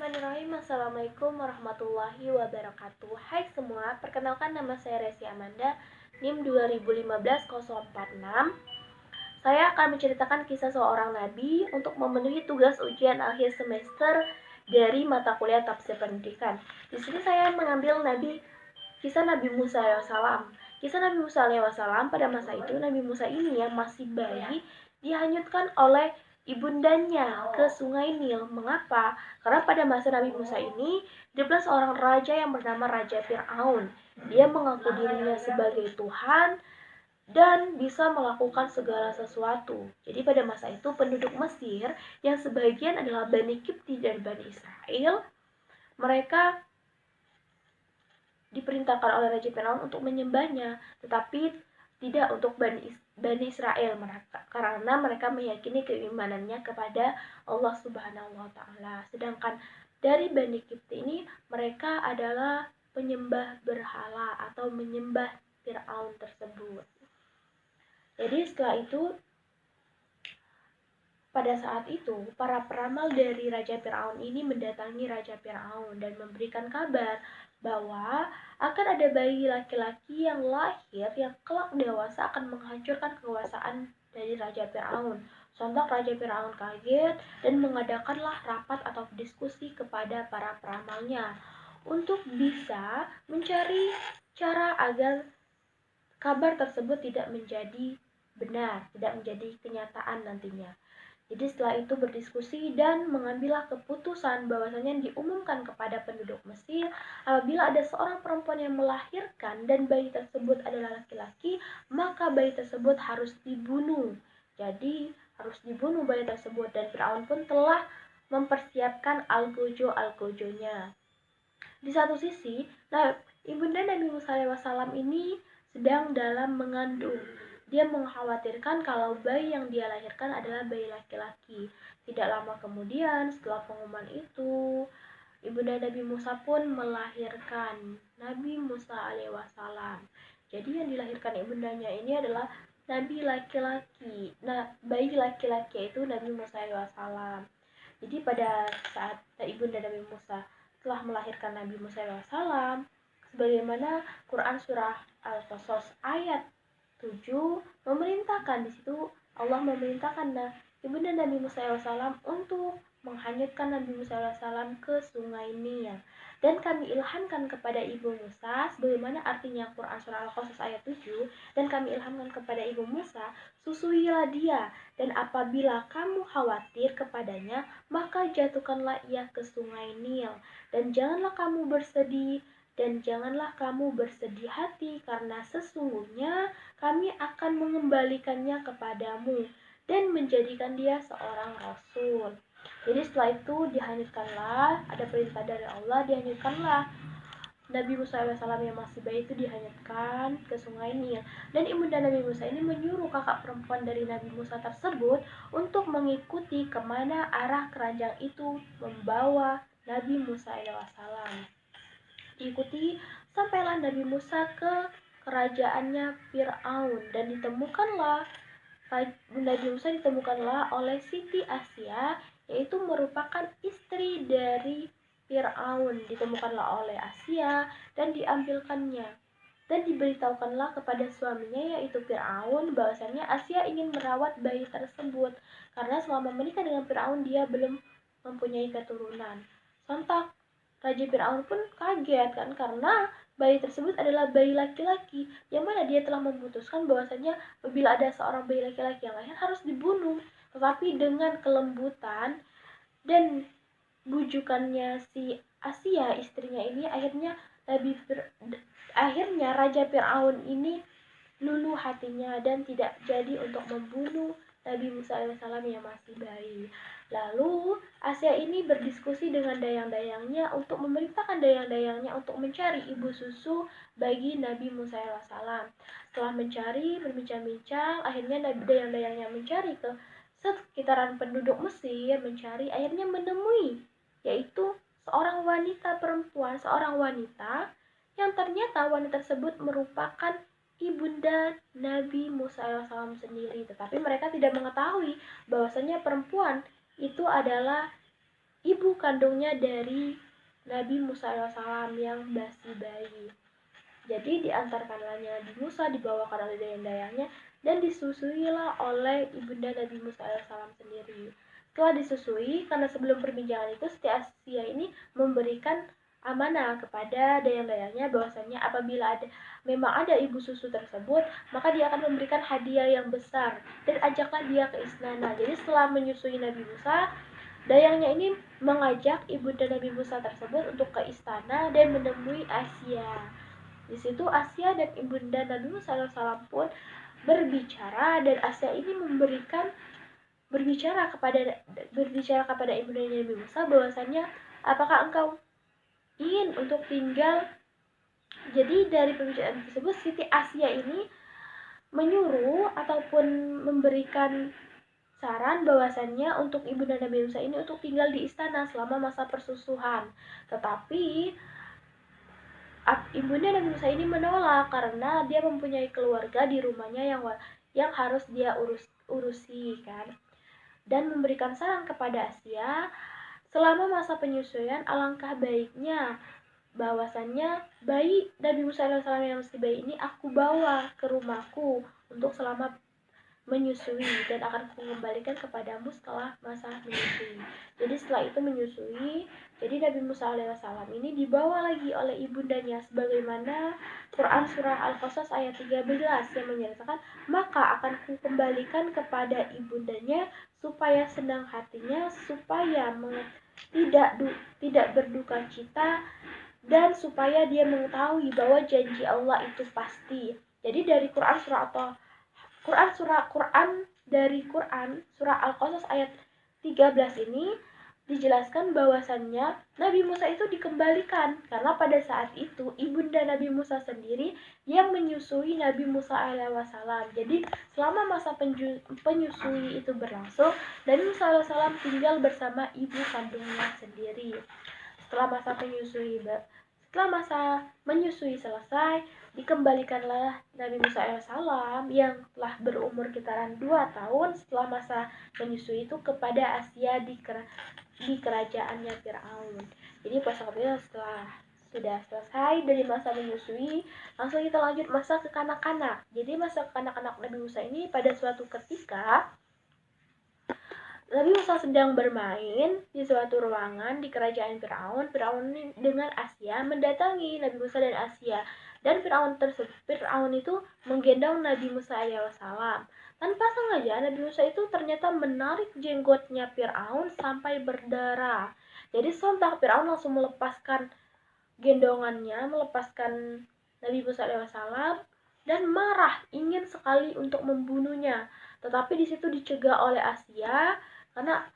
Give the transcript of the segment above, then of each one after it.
Bismillahirrahmanirrahim. Assalamualaikum warahmatullahi wabarakatuh. Hai semua, perkenalkan nama saya Resi Amanda, NIM 2015-046. Saya akan menceritakan kisah seorang nabi untuk memenuhi tugas ujian akhir semester dari mata kuliah tafsir pendidikan. Di sini saya mengambil kisah Nabi Musa alaihissalam. Kisah Nabi Musa alaihissalam, pada masa itu Nabi Musa ini yang masih bayi dihanyutkan oleh ibundanya ke sungai Nil. Mengapa? Karena pada masa Nabi Musa ini hiduplah seorang raja yang bernama Raja Fir'aun. Dia mengaku dirinya sebagai Tuhan dan bisa melakukan segala sesuatu. Jadi pada masa itu penduduk Mesir yang sebagian adalah Bani Kipti dan Bani Israel, mereka diperintahkan oleh Raja Firaun untuk menyembahnya, tetapi tidak untuk Bani Israel, karena mereka meyakini keimanannya kepada Allah Subhanahu wa taala. Sedangkan dari Bani Kipti ini mereka adalah penyembah berhala atau menyembah Firaun tersebut. Jadi setelah itu, pada saat itu, para peramal dari Raja Firaun ini mendatangi Raja Firaun dan memberikan kabar bahwa akan ada bayi laki-laki yang lahir yang kelak dewasa akan menghancurkan kekuasaan dari Raja Firaun. Sontak Raja Firaun kaget dan mengadakanlah rapat atau diskusi kepada para peramalnya untuk bisa mencari cara agar kabar tersebut tidak menjadi benar, tidak menjadi kenyataan nantinya. Jadi setelah itu berdiskusi dan mengambillah keputusan bahwasanya diumumkan kepada penduduk Mesir, apabila ada seorang perempuan yang melahirkan dan bayi tersebut adalah laki-laki, maka bayi tersebut harus dibunuh. Jadi harus dibunuh bayi tersebut, dan Firaun pun telah mempersiapkan algojo-algojonya. Di satu sisi, ibunda Nabi Musa alaihissalam ini sedang dalam mengandung. Dia mengkhawatirkan kalau bayi yang dia lahirkan adalah bayi laki-laki. Tidak lama kemudian, setelah pengumuman itu, ibunda Nabi Musa pun melahirkan Nabi Musa alaihissalam. Jadi yang dilahirkan ibundanya ini adalah nabi laki-laki. Bayi laki-laki itu Nabi Musa alaihissalam. Jadi pada saat ibunda Nabi Musa telah melahirkan Nabi Musa alaihissalam, sebagaimana Quran surah Al-Qasas ayat 7 memerintahkan, di situ Allah memerintahkan ibunda Nabi Musa alaihissalam untuk menghanyutkan Nabi Musa alaihissalam ke sungai Nil. Dan kami ilhamkan kepada ibu Musa, sebagaimana artinya Quran surah Al-Qasas ayat 7, dan kami ilhamkan kepada ibu Musa, susuilah dia, dan apabila kamu khawatir kepadanya, maka jatuhkanlah ia ke sungai Nil. Dan janganlah kamu bersedih, dan janganlah kamu bersedih hati, karena sesungguhnya kami akan mengembalikannya kepadamu dan menjadikan dia seorang rasul. Jadi setelah itu dihanyutkanlah, ada perintah dari Allah, dihanyutkanlah Nabi Musa alaihissalam yang masih bayi itu dihanyutkan ke sungai Nil. Dan ibunda Nabi Musa ini menyuruh kakak perempuan dari Nabi Musa tersebut untuk mengikuti kemana arah keranjang itu membawa Nabi Musa alaihissalam. Diikuti sampailah Nabi Musa ke kerajaannya Fir'aun, dan Nabi Musa ditemukanlah oleh Siti Asia, yaitu merupakan istri dari Fir'aun. Ditemukanlah oleh Asia dan diambilkannya, dan diberitahukanlah kepada suaminya yaitu Fir'aun bahwasannya Asia ingin merawat bayi tersebut karena selama menikah dengan Fir'aun dia belum mempunyai keturunan. Sontak Raja Fir'aun pun kaget kan, karena bayi tersebut adalah bayi laki-laki, yang mana dia telah memutuskan bahwasanya apabila ada seorang bayi laki-laki yang lahir harus dibunuh. Tetapi dengan kelembutan dan bujukannya si Asia istrinya ini, akhirnya Raja Fir'aun ini luluh hatinya dan tidak jadi untuk membunuh Nabi Musa alaihissalam yang masih bayi. Lalu Asia ini berdiskusi dengan dayang-dayangnya untuk memerintahkan dayang-dayangnya untuk mencari ibu susu bagi Nabi Musa alaihissalam. Setelah mencari, berbincang-bincang, akhirnya dayang-dayangnya mencari ke sekitaran penduduk Mesir, akhirnya menemui yaitu seorang wanita yang ternyata wanita tersebut merupakan ibunda Nabi Musa alaihissalam sendiri. Tetapi mereka tidak mengetahui bahwasanya perempuan itu adalah ibu kandungnya dari Nabi Musa alaihissalam yang masih bayi. Jadi diantarkanlah Nabi Musa, dibawakan oleh dayang-dayangnya, dan disusuilah oleh ibunda Nabi Musa alaihissalam sendiri. Setelah disusui, karena sebelum perbincangan itu Siti Asia ini memberikan amanah kepada dayang-dayangnya bahwasanya apabila memang ada ibu susu tersebut, maka dia akan memberikan hadiah yang besar dan ajaklah dia ke istana. Jadi setelah menyusui Nabi Musa, dayangnya ini mengajak ibunda Nabi Musa tersebut untuk ke istana dan menemui Asia. Di situ Asia dan ibunda Nabi Musa alaihissalam pun berbicara, dan Asia ini berbicara kepada ibunda Nabi Musa bahwasanya apakah engkau ingin untuk tinggal. Jadi dari pembicaraan tersebut Siti Asia ini menyuruh ataupun memberikan saran bahwasannya untuk ibunda Nabi Musa ini untuk tinggal di istana selama masa persusuhan. Tetapi ibunda Nabi Musa ini menolak karena dia mempunyai keluarga di rumahnya yang harus dia urusi kan. Dan memberikan saran kepada Asia, selama masa penyusuan alangkah baiknya bahwasannya bayi Nabi Musa alaihissalam yang masih bayi ini aku bawa ke rumahku untuk selama menyusui dan akan kukembalikan kepadamu setelah masa menyusui. Jadi setelah itu menyusui, jadi Nabi Musa alaihissalam ini dibawa lagi oleh ibundanya sebagaimana Quran surah Al-Qasas ayat 13 yang menyatakan, maka akan kukembalikan kepada ibundanya supaya senang hatinya, supaya tidak berduka cita, dan supaya dia mengetahui bahwa janji Allah itu pasti. Jadi dari Quran surah Al-Qasas ayat 13 ini dijelaskan bahwasannya Nabi Musa itu dikembalikan karena pada saat itu ibunda Nabi Musa sendiri yang menyusui Nabi Musa alaihissalam. Jadi selama masa penyusui itu berlangsung, Nabi Musa alaihissalam tinggal bersama ibu kandungnya sendiri. Setelah masa menyusui selesai, dikembalikanlah Nabi Musa alaihissalam yang telah berumur sekitaran 2 tahun setelah masa menyusui itu kepada Asia di kerajaannya Fir'aun. Jadi setelah sudah selesai dari masa menyusui, langsung kita lanjut masa kekanak-kanak. Jadi masa kekanak-kanak Nabi Musa ini pada suatu ketika Nabi Musa sedang bermain di suatu ruangan di kerajaan Fir'aun. Fir'aun dengan Asia mendatangi Nabi Musa dan Asia. Dan Fir'aun itu menggendong Nabi Musa alaihissalam. Tanpa sengaja Nabi Musa itu ternyata menarik jenggotnya Fir'aun sampai berdarah. Jadi sontak Fir'aun langsung melepaskan gendongannya, melepaskan Nabi Musa alaihissalam dan marah, ingin sekali untuk membunuhnya. Tetapi di situ dicegah oleh Asia. Karena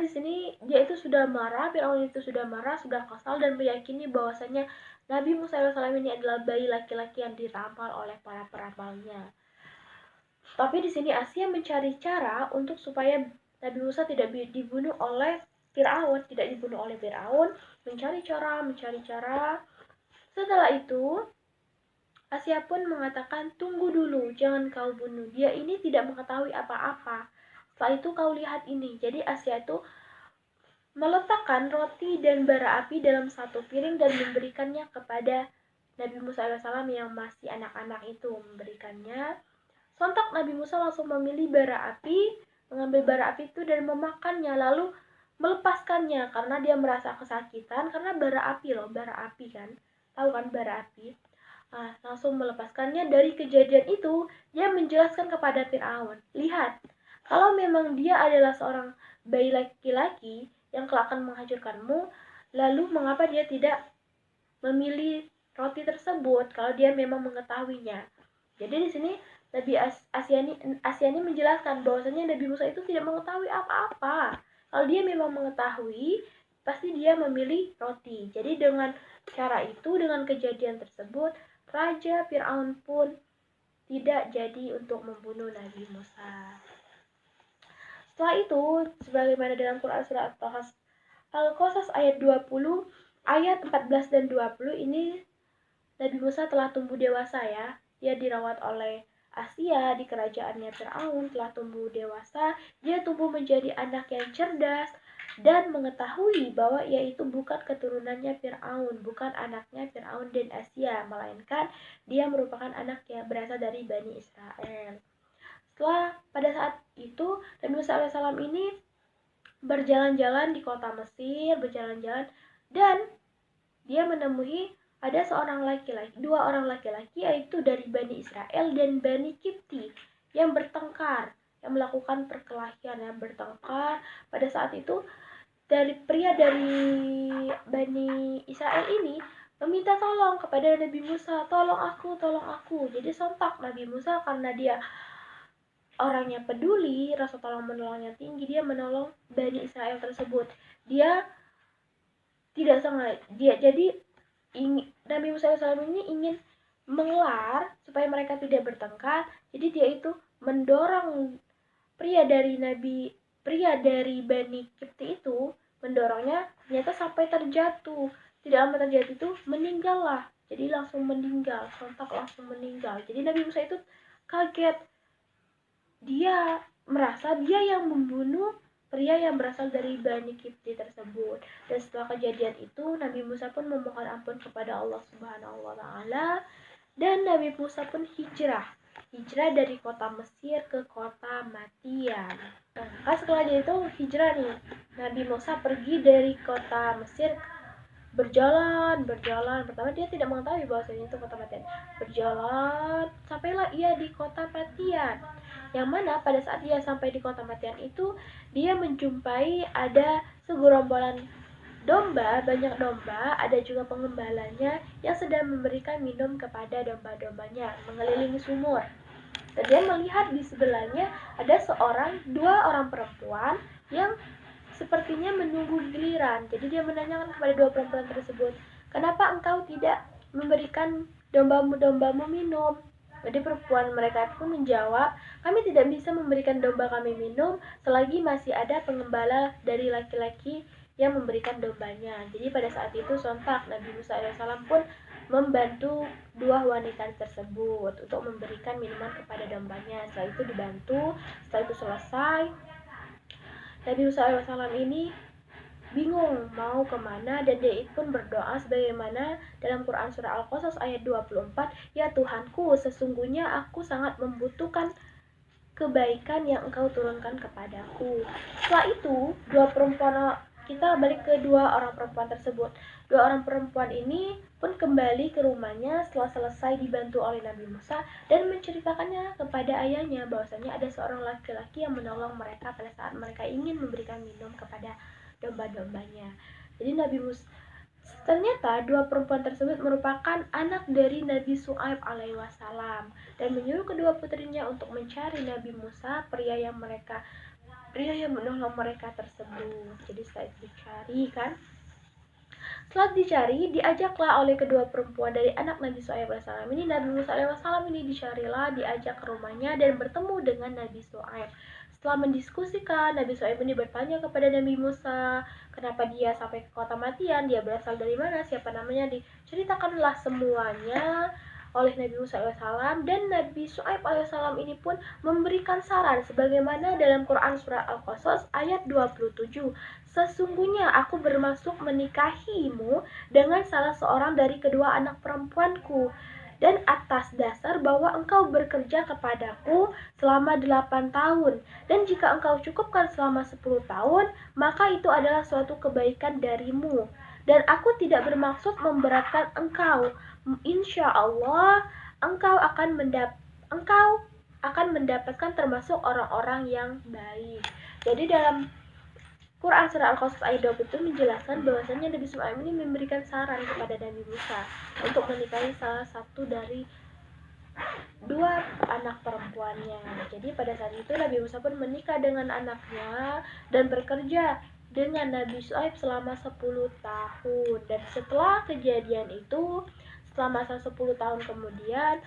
di sini dia itu sudah marah, Firaun itu sudah marah, sudah kesal dan meyakini bahwasanya Nabi Musa alaihissalam ini adalah bayi laki-laki yang diramal oleh para peramalnya. Tapi di sini Asia mencari cara untuk supaya Nabi Musa tidak dibunuh oleh Firaun, mencari cara. Setelah itu Asia pun mengatakan, tunggu dulu, jangan kau bunuh. Dia ini tidak mengetahui apa-apa. Setelah itu kau lihat ini. Jadi Asia itu meletakkan roti dan bara api dalam satu piring dan memberikannya kepada Nabi Musa alaihissalam yang masih anak-anak itu. Memberikannya. Sontak Nabi Musa langsung mengambil bara api itu dan memakannya, lalu melepaskannya karena dia merasa kesakitan karena bara api kan. Tahu kan bara api? Langsung melepaskannya. Dari kejadian itu, dia menjelaskan kepada Fir'aun, lihat, kalau memang dia adalah seorang bayi laki-laki yang kelak akan menghancurkanmu, lalu mengapa dia tidak memilih roti tersebut kalau dia memang mengetahuinya? Jadi di sini Nabi Asia ini menjelaskan bahwasanya Nabi Musa itu tidak mengetahui apa-apa. Kalau dia memang mengetahui, pasti dia memilih roti. Jadi dengan cara itu, dengan kejadian tersebut, Raja Fir'aun pun tidak jadi untuk membunuh Nabi Musa. Setelah itu, sebagaimana dalam Quran surah Al-Qasas ayat 20, ayat 14 dan 20 ini Nabi Musa telah tumbuh dewasa ya. Dia dirawat oleh Asia di kerajaannya Firaun telah tumbuh dewasa. Dia tumbuh menjadi anak yang cerdas dan mengetahui bahwa ia itu bukan keturunannya Firaun, bukan anaknya Firaun dan Asia, melainkan dia merupakan anak yang berasal dari Bani Israel. Setelah pada saat itu Nabi Musa alaihissalam ini berjalan-jalan di kota Mesir, berjalan-jalan, dan dia menemui ada dua orang laki-laki yaitu dari Bani Israel dan Bani Kipti yang bertengkar, yang melakukan perkelahian, yang bertengkar. Pada saat itu pria dari Bani Israel ini meminta tolong kepada Nabi Musa, tolong aku. Jadi sontak Nabi Musa karena dia orangnya peduli, rasa tolong menolongnya tinggi, dia menolong Bani Israel tersebut. Dia tidak sengaja, Nabi Musa SAW ini ingin mengelar supaya mereka tidak bertengkar. Jadi dia itu mendorong pria dari Bani Kipti itu, mendorongnya, ternyata sampai terjatuh. Tidak lama terjatuh itu meninggal lah. Jadi langsung meninggal, sontak langsung meninggal. Jadi Nabi Musa itu kaget. Dia merasa dia yang membunuh pria yang berasal dari Bani Kipti tersebut. Dan setelah kejadian itu, Nabi Musa pun memohon ampun kepada Allah Subhanahu wa taala, dan Nabi Musa pun hijrah dari kota Mesir ke kota Madian. Nah, setelah dia itu hijrah nih, Nabi Musa pergi dari kota Mesir, berjalan. Pertama dia tidak mengetahui bahwasanya itu kota Madian. Berjalan sampailah ia di kota Madian. Yang mana pada saat dia sampai di kota Madian itu, dia menjumpai ada segerombolan domba, banyak domba, ada juga pengembalanya yang sedang memberikan minum kepada domba-dombanya, mengelilingi sumur. Dan dia melihat di sebelahnya ada dua orang perempuan yang sepertinya menunggu giliran. Jadi dia menanyakan kepada dua perempuan tersebut, kenapa engkau tidak memberikan dombamu minum? Jadi perempuan mereka pun menjawab, kami tidak bisa memberikan domba kami minum selagi masih ada pengembala dari laki-laki yang memberikan dombanya. Jadi pada saat itu sontak Nabi Musa AS pun membantu dua wanita tersebut untuk memberikan minuman kepada dombanya. Setelah itu dibantu, setelah itu selesai, Nabi Musa AS ini bingung mau kemana, dan dia pun berdoa sebagaimana dalam Quran surah Al-Qasas ayat 24, ya Tuhanku, sesungguhnya aku sangat membutuhkan kebaikan yang engkau turunkan kepadaku. Setelah itu kita balik ke dua orang perempuan tersebut. Dua orang perempuan ini pun kembali ke rumahnya setelah selesai dibantu oleh Nabi Musa dan menceritakannya kepada ayahnya bahwasanya ada seorang laki-laki yang menolong mereka pada saat mereka ingin memberikan minum kepada domba-dombanya. Jadi ternyata dua perempuan tersebut merupakan anak dari Nabi Syuaib alaihi wasallam dan menyuruh kedua putrinya untuk mencari Nabi Musa, pria yang menolong mereka tersebut. Jadi setelah itu dicari kan, setelah dicari, diajaklah oleh kedua perempuan dari anak Nabi Syuaib alaihissalam ini, Nabi Musa alaihissalam ini dicarilah, diajak ke rumahnya dan bertemu dengan Nabi Syuaib. Setelah mendiskusikan, Nabi Syuaib ini bertanya kepada Nabi Musa, kenapa dia sampai ke kota Madian, dia berasal dari mana, siapa namanya, diceritakanlah semuanya oleh Nabi Musa alaihissalam, dan Nabi Syuaib alaihissalam ini pun memberikan saran sebagaimana dalam Quran surah Al-Qasas ayat 27. Sesungguhnya aku bermaksud menikahimu dengan salah seorang dari kedua anak perempuanku, dan atas dasar bahwa engkau bekerja kepadaku selama 8 tahun, dan jika engkau cukupkan selama 10 tahun, maka itu adalah suatu kebaikan darimu, dan aku tidak bermaksud memberatkan engkau. Insya Allah engkau akan mendapatkan termasuk orang-orang yang baik. Jadi dalam Quran surah Al-Qasas ayat 20 itu menjelaskan bahwasanya Nabi Syuaib ini memberikan saran kepada Nabi Musa untuk menikahi salah satu dari dua anak perempuannya. Jadi pada saat itu Nabi Musa pun menikah dengan anaknya dan bekerja dengan Nabi Syuaib selama 10 tahun. Dan setelah kejadian itu, setelah masa 10 tahun kemudian,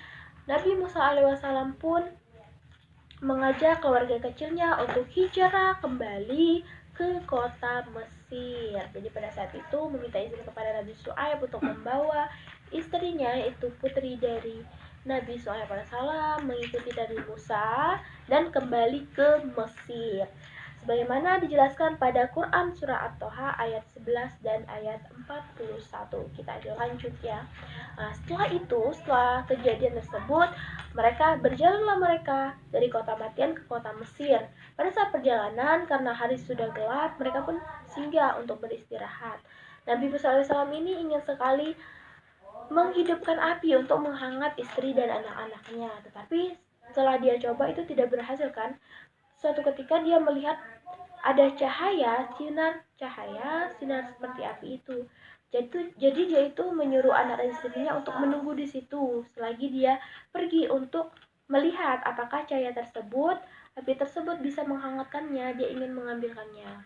Nabi Musa alaihissalam pun mengajak keluarga kecilnya untuk hijrah kembali ke kota Mesir. Jadi pada saat itu meminta izin kepada Nabi Syuaib untuk membawa istrinya, yaitu putri dari Nabi SAW mengikuti Nabi Musa dan kembali ke Mesir. Sebagaimana dijelaskan pada Quran Surah At-Toha ayat 11 dan ayat 41. Kita lanjut ya. Nah, setelah kejadian tersebut, berjalanlah mereka dari kota Madian ke kota Mesir. Pada saat perjalanan, karena hari sudah gelap, mereka pun singgah untuk beristirahat. Nabi Musa SAW ini ingin sekali menghidupkan api untuk menghangat istri dan anak-anaknya. Tetapi setelah dia coba itu tidak berhasil kan. Suatu ketika dia melihat ada sinar seperti api itu. Jadi dia itu menyuruh anak dan istrinya untuk menunggu di situ selagi dia pergi untuk melihat apakah api tersebut bisa menghangatkannya. Dia ingin mengambilkannya.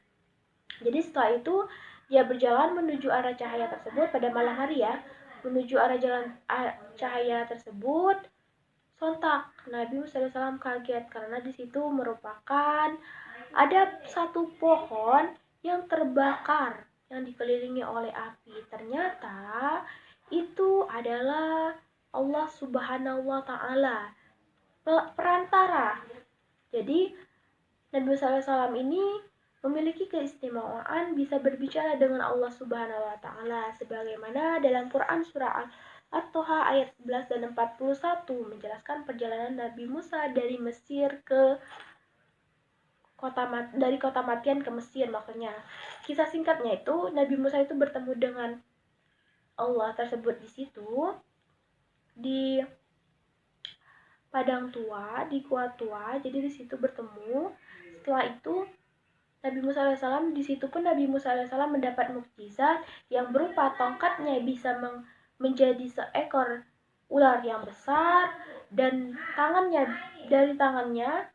Jadi setelah itu dia berjalan menuju arah cahaya tersebut pada malam hari ya. Menuju arah cahaya tersebut, sontak Nabi Musa SAW kaget karena di situ merupakan ada satu pohon yang terbakar yang dikelilingi oleh api. Ternyata itu adalah Allah Subhanahu wa taala, perantara. Jadi Nabi Musa SAW ini memiliki keistimewaan bisa berbicara dengan Allah Subhanahu wa taala sebagaimana dalam Quran surah At-Toha ayat 11 dan 41 menjelaskan perjalanan Nabi Musa dari kota Madian ke Mesir. Maksudnya kisah singkatnya itu Nabi Musa itu bertemu dengan Allah tersebut di situ di padang tua, di gua tua. Jadi di situ bertemu. Setelah itu Nabi Musa AS di situ pun Nabi Musa AS mendapat mukjizat yang berupa tongkatnya bisa menjadi seekor ular yang besar dan dari tangannya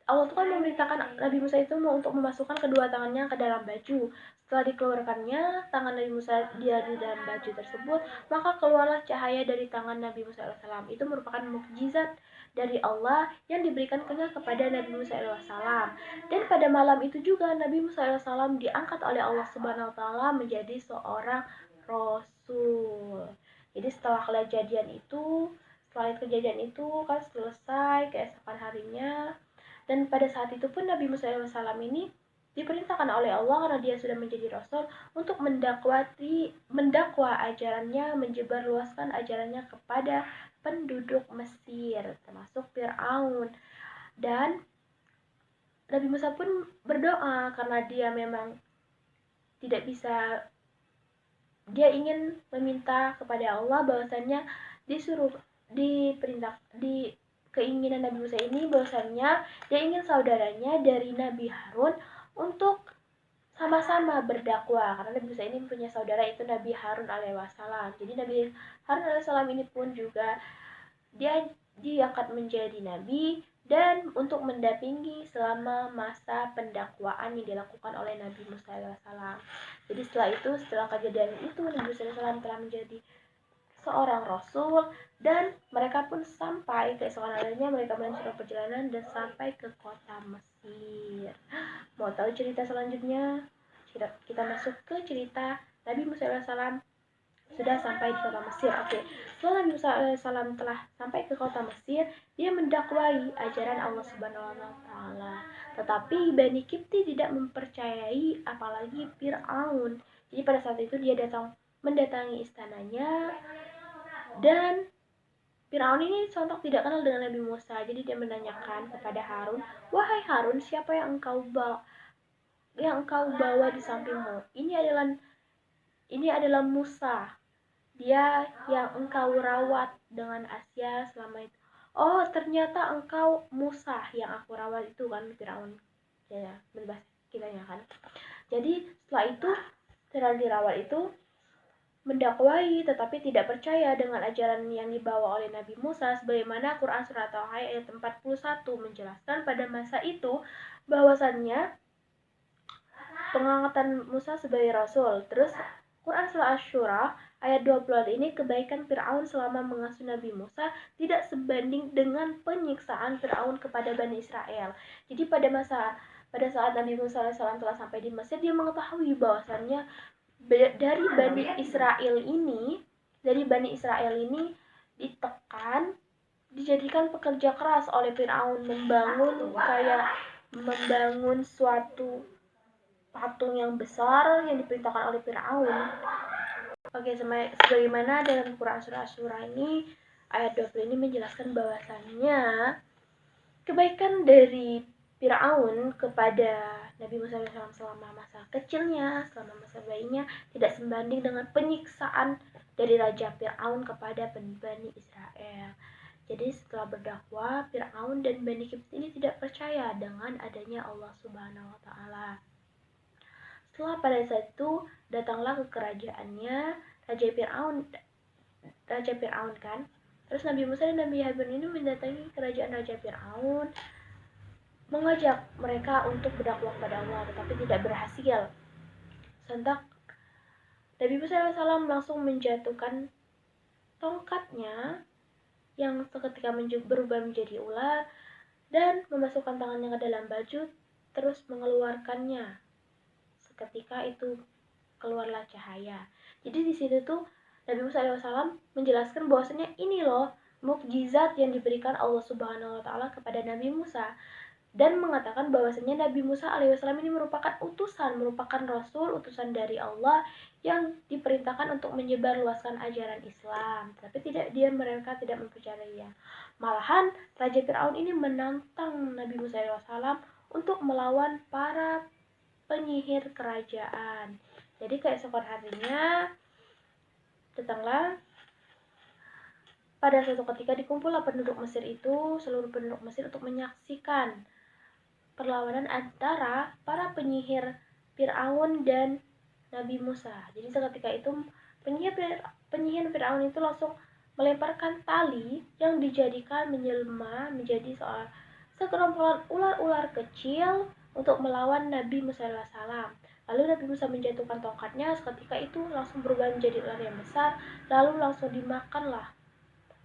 Allah tuh kan memerintahkan Nabi Musa itu untuk memasukkan kedua tangannya ke dalam baju. Setelah dikeluarkannya tangan Nabi Musa di dalam baju tersebut, maka keluarlah cahaya dari tangan Nabi Musa AS. Itu merupakan mukjizat dari Allah yang diberikan kepada Nabi Musa AS. Dan pada malam itu juga Nabi Musa AS diangkat oleh Allah Subhanahu Wa Taala menjadi seorang rasul. Jadi setelah kejadian itu kan selesai keesokan harinya, dan pada saat itu pun Nabi Musa AS ini diperintahkan oleh Allah karena dia sudah menjadi rasul untuk mendakwa ajarannya, menyebarluaskan ajarannya kepada penduduk Mesir termasuk Fir'aun. Dan Nabi Musa pun berdoa karena dia memang tidak bisa, dia ingin meminta kepada Allah bahwasannya keinginan Nabi Musa ini bahwasannya dia ingin saudaranya dari Nabi Harun untuk sama-sama berdakwah karena Nabi Musa ini punya saudara itu Nabi Harun alaihissalam. Jadi Nabi Harun alaihissalam ini pun juga dia diangkat menjadi nabi dan untuk mendampingi selama masa pendakwaan yang dilakukan oleh Nabi Musa alaihissalam. Jadi setelah kejadian itu Nabi Musa alaihissalam telah menjadi seorang rasul dan mereka pun sampai keesokan harinya mereka melanjutkan perjalanan dan sampai ke kota Mesir. Mau tahu cerita selanjutnya? Kita masuk ke cerita Nabi Musa AS sudah sampai di kota Mesir. Oke. Setelah Nabi Musa AS telah sampai ke kota Mesir, dia mendakwai ajaran Allah Subhanahu wa taala. Tetapi Bani Kipti tidak mempercayai, apalagi Fir'aun. Jadi pada saat itu dia mendatangi istananya, dan Firaun ini sontak tidak kenal dengan Nabi Musa. Jadi dia menanyakan kepada Harun, "Wahai Harun, siapa yang engkau bawa di sampingmu?" Ini adalah Musa. Dia yang engkau rawat dengan Asia selama itu. "Oh, ternyata engkau Musa yang aku rawat itu," kan Firaun. Ya, berbahasa kitanya kan. Jadi setelah dirawat itu mendakwai tetapi tidak percaya dengan ajaran yang dibawa oleh Nabi Musa sebagaimana Quran surah Taha ayat 41 menjelaskan pada masa itu bahwasannya pengangkatan Musa sebagai rasul. Terus Quran surah Asy-Syura ayat 20 ini kebaikan Fir'aun selama mengasuh Nabi Musa tidak sebanding dengan penyiksaan Fir'aun kepada Bani Israel. Jadi pada saat Nabi Musa AS telah sampai di Mesir, dia mengetahui bahwasannya dari Bani Israel ini ditekan, dijadikan pekerja keras oleh Firaun, membangun suatu patung yang besar yang diperintahkan oleh Firaun. Oke, sebagaimana dalam Quran surah Asy-Syura ini ayat 20 ini menjelaskan bahwasannya kebaikan dari Firaun kepada Nabi Musa AS selama masa kecilnya, selama masa bayinya tidak sebanding dengan penyiksaan dari Raja Firaun kepada Bani Israel. Jadi setelah berdakwah, Firaun dan Bani Kipti ini tidak percaya dengan adanya Allah Subhanahu wa taala. Setelah pada saat itu datanglah ke kerajaannya Raja Firaun kan. Terus Nabi Musa dan Nabi Harun ini mendatangi kerajaan Raja Firaun, mengajak mereka untuk berdakwah kepada Allah, tetapi tidak berhasil. Sontak Nabi Musa AS langsung menjatuhkan tongkatnya yang seketika berubah menjadi ular dan memasukkan tangannya ke dalam baju, terus mengeluarkannya. Seketika itu keluarlah cahaya. Jadi di situ tuh Nabi Musa AS menjelaskan bahwasanya ini loh mukjizat yang diberikan Allah Subhanahu wa taala kepada Nabi Musa, dan mengatakan bahwasanya Nabi Musa alaihissalam ini merupakan rasul, utusan dari Allah yang diperintahkan untuk menyebarluaskan ajaran Islam. Tapi mereka tidak mempercayainya. Malahan Raja Firaun ini menantang Nabi Musa alaihissalam untuk melawan para penyihir kerajaan. Jadi keesokan harinya datanglah pada suatu ketika dikumpullah seluruh penduduk Mesir untuk menyaksikan perlawanan antara para penyihir Firaun dan Nabi Musa. Jadi seketika itu penyihir Firaun itu langsung melemparkan tali yang dijadikan menjelma menjadi segerombolan ular-ular kecil untuk melawan Nabi Musa AS. Lalu Nabi Musa menjatuhkan tongkatnya, seketika itu langsung berubah menjadi ular yang besar, lalu langsung dimakanlah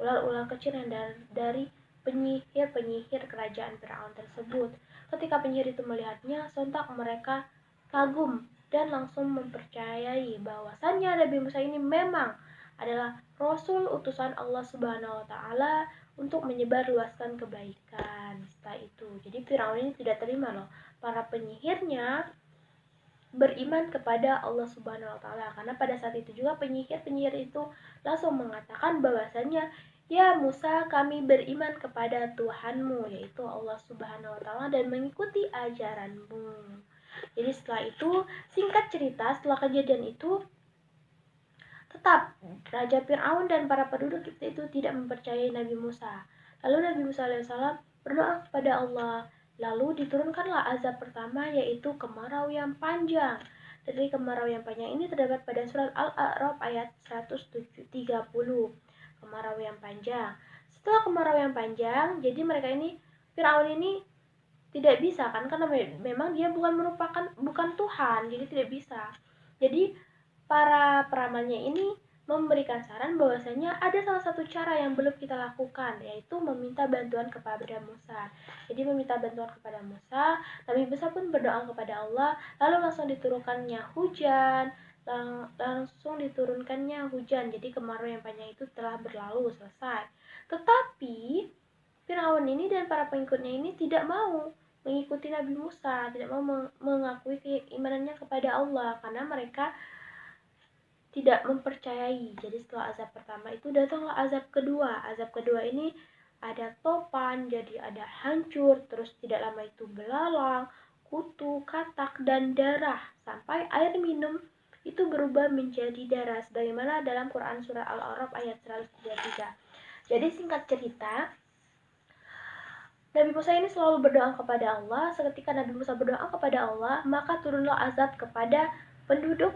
ular-ular kecil yang dari penyihir kerajaan Firaun tersebut. Ketika penyihir itu melihatnya, sontak mereka kagum dan langsung mempercayai bahwasannya Nabi Musa ini memang adalah Rasul utusan Allah Subhanahu wa taala untuk menyebarluaskan kebaikan. Setelah itu, jadi Firaun ini tidak terima loh para penyihirnya beriman kepada Allah Subhanahu wa taala, karena pada saat itu juga penyihir itu langsung mengatakan bahwasannya, ya Musa, kami beriman kepada Tuhanmu, yaitu Allah Subhanahu wa taala, dan mengikuti ajaranmu. Jadi setelah itu, singkat cerita, setelah kejadian itu, tetap Raja Fir'aun dan para penduduk itu tidak mempercayai Nabi Musa. Lalu Nabi Musa AS berdoa kepada Allah. Lalu diturunkanlah azab pertama, yaitu kemarau yang panjang. Dari kemarau yang panjang ini terdapat pada surat Al-A'raf ayat 130. Kemarau yang panjang. Setelah kemarau yang panjang, jadi mereka ini, Fir'aun ini tidak bisa kan, karena memang dia bukan Tuhan, jadi tidak bisa. Jadi para peramalnya ini memberikan saran bahwasanya ada salah satu cara yang belum kita lakukan, yaitu meminta bantuan kepada Musa. Jadi meminta bantuan kepada Musa, Nabi Musa pun berdoa kepada Allah, lalu langsung diturunkannya hujan. Jadi kemarau yang panjang itu telah berlalu, selesai. Tetapi Firaun ini dan para pengikutnya ini tidak mau mengikuti Nabi Musa, tidak mau mengakui keimanannya kepada Allah, karena mereka tidak mempercayai. Jadi setelah azab pertama itu datanglah azab kedua. Azab kedua ini ada topan, jadi ada hancur, terus tidak lama itu belalang, kutu, katak, dan darah, sampai air minum itu berubah menjadi darah, sebagaimana dalam Quran surah Al-A'raf ayat 133. Jadi singkat cerita, Nabi Musa ini selalu berdoa kepada Allah. Seketika Nabi Musa berdoa kepada Allah, maka turunlah azab kepada penduduk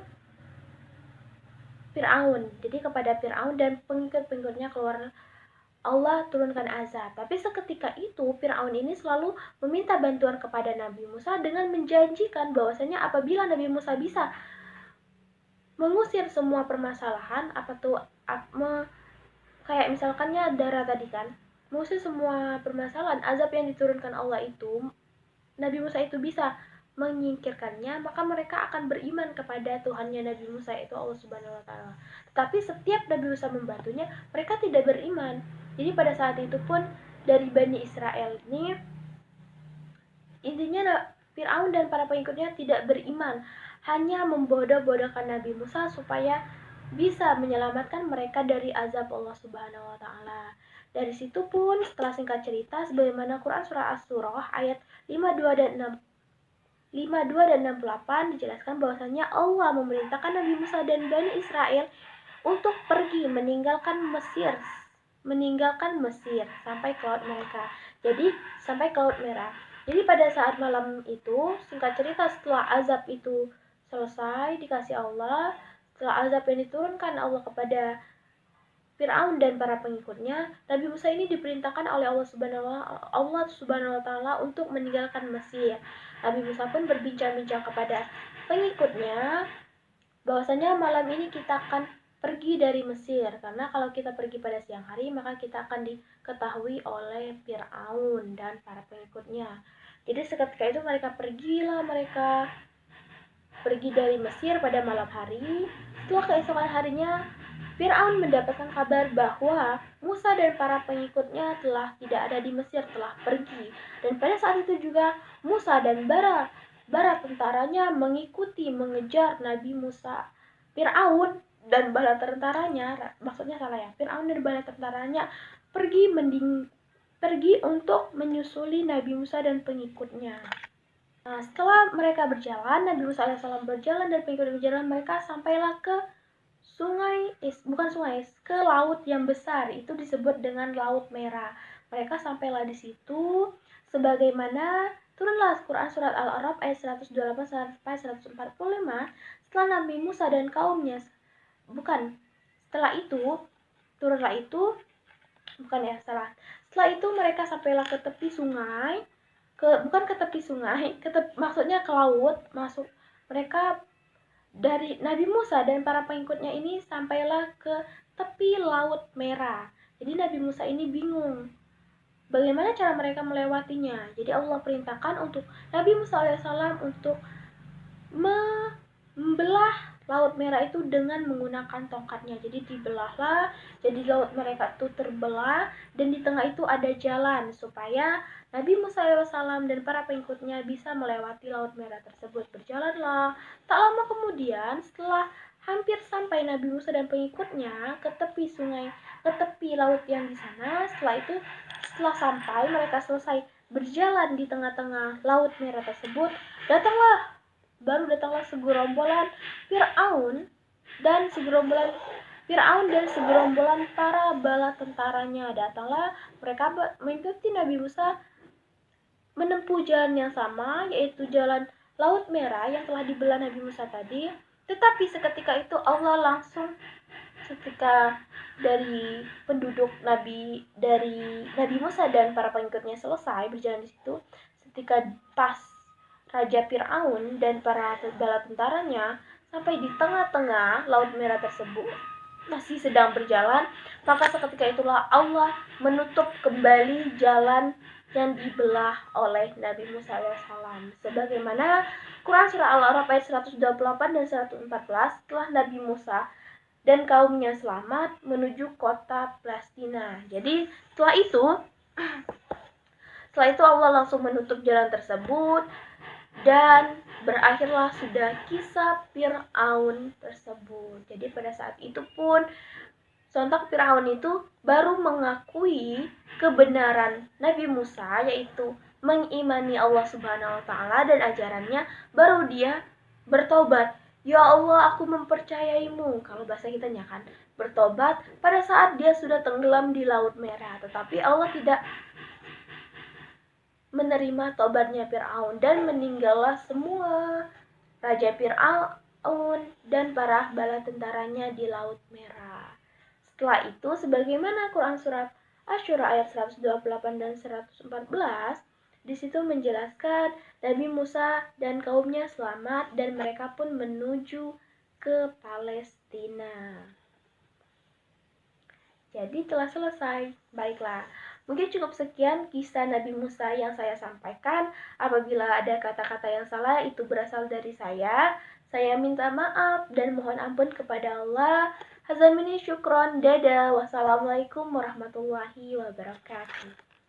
Fir'aun. Jadi kepada Fir'aun dan pengikut-pengikutnya keluar Allah turunkan azab. Tapi seketika itu Fir'aun ini selalu meminta bantuan kepada Nabi Musa dengan menjanjikan bahwasanya apabila Nabi Musa bisa mengusir semua permasalahan, kayak misalkannya darah tadi kan, mengusir semua permasalahan, azab yang diturunkan Allah itu, Nabi Musa itu bisa menyingkirkannya, maka mereka akan beriman kepada Tuhannya Nabi Musa, yaitu Allah Subhanahu wa taala. Tetapi setiap Nabi Musa membantunya, mereka tidak beriman. Jadi pada saat itu pun dari Bani Israel ini, intinya Fir'aun dan para pengikutnya tidak beriman, hanya membodoh-bodohkan Nabi Musa supaya bisa menyelamatkan mereka dari azab Allah Subhanahu wa taala. Dari situ pun setelah singkat cerita, sebagaimana Quran surah Asy-Syurah ayat 52 dan 68 dijelaskan bahwasanya Allah memerintahkan Nabi Musa dan Bani Israel untuk pergi meninggalkan Mesir sampai ke laut mereka. Jadi sampai ke laut merah. Jadi pada saat malam itu, singkat cerita, setelah azab itu selesai dikasih Allah, setelah azab yang diturunkan Allah kepada Fir'aun dan para pengikutnya, Nabi Musa ini diperintahkan oleh Allah Subhanahu wa taala untuk meninggalkan Mesir. Nabi Musa pun berbincang-bincang kepada pengikutnya bahwasanya malam ini kita akan pergi dari Mesir, karena kalau kita pergi pada siang hari maka kita akan diketahui oleh Fir'aun dan para pengikutnya. Jadi seketika itu mereka pergi dari Mesir pada malam hari. Setelah keesokan harinya, Fir'aun mendapatkan kabar bahwa Musa dan para pengikutnya telah tidak ada di Mesir, telah pergi. Dan pada saat itu juga Musa dan bara tentaranya mengejar Nabi Musa. Fir'aun dan bala tentaranya, Fir'aun dan bala tentaranya pergi untuk menyusuli Nabi Musa dan pengikutnya. Nah, setelah mereka berjalan, Nabi Musa AS berjalan dan pengikutnya berjalan, mereka sampailah ke ke laut yang besar, itu disebut dengan Laut Merah. Mereka sampailah di situ, sebagaimana turunlah Quran surat Al-A'raf ayat 128 sampai 145. Setelah Nabi Musa dan kaumnya, setelah itu mereka sampailah ke tepi sungai, maksudnya ke laut, masuk mereka dari Nabi Musa dan para pengikutnya ini sampailah ke tepi Laut Merah. Jadi Nabi Musa ini bingung bagaimana cara mereka melewatinya. Jadi Allah perintahkan untuk Nabi Musa alaihissalam untuk membelah Laut Merah itu dengan menggunakan tongkatnya. Jadi dibelahlah, jadi laut mereka itu terbelah, dan di tengah itu ada jalan supaya Nabi Musa alaihissalam dan para pengikutnya bisa melewati Laut Merah tersebut. Berjalanlah. Tak lama kemudian, setelah hampir sampai Nabi Musa dan pengikutnya ke tepi laut yang di sana, setelah sampai mereka selesai berjalan di tengah-tengah Laut Merah tersebut, datanglah segerombolan Fir'aun dan segerombolan para bala tentaranya. Datanglah mereka mengikuti Nabi Musa menempuh jalan yang sama, yaitu jalan Laut Merah yang telah dibelah Nabi Musa tadi. Tetapi seketika itu dari Nabi Musa dan para pengikutnya selesai berjalan di situ, ketika pas Raja Fir'aun dan para bala tentaranya sampai di tengah-tengah Laut Merah tersebut masih sedang berjalan, maka seketika itulah Allah menutup kembali jalan yang dibelah oleh Nabi Musa AS. Sebagaimana Quran surah Al-A'raf ayat 128 dan 114, setelah Nabi Musa dan kaumnya selamat menuju kota Palestina. Jadi setelah itu Allah langsung menutup jalan tersebut, dan berakhirlah sudah kisah Fir'aun tersebut. Jadi pada saat itu pun sontak Fir'aun itu baru mengakui kebenaran Nabi Musa, yaitu mengimani Allah Subhanahu wa taala dan ajarannya, baru dia bertobat. Ya Allah, aku mempercayaimu. Kalau bahasa kitanya kan, bertobat pada saat dia sudah tenggelam di Laut Merah. Tetapi Allah tidak menerima tobatnya Fir'aun, dan meninggallah semua Raja Fir'aun dan para bala tentaranya di Laut Merah. Setelah itu, sebagaimana Quran surat Asy-Syura ayat 128 dan 114, di situ menjelaskan Nabi Musa dan kaumnya selamat dan mereka pun menuju ke Palestina. Jadi telah selesai. Baiklah, Mungkin cukup sekian kisah Nabi Musa yang saya sampaikan. Apabila ada kata-kata yang salah, itu berasal dari saya. Saya minta maaf dan mohon ampun kepada Allah. Hazamini syukron. Dadah. Wassalamualaikum warahmatullahi wabarakatuh.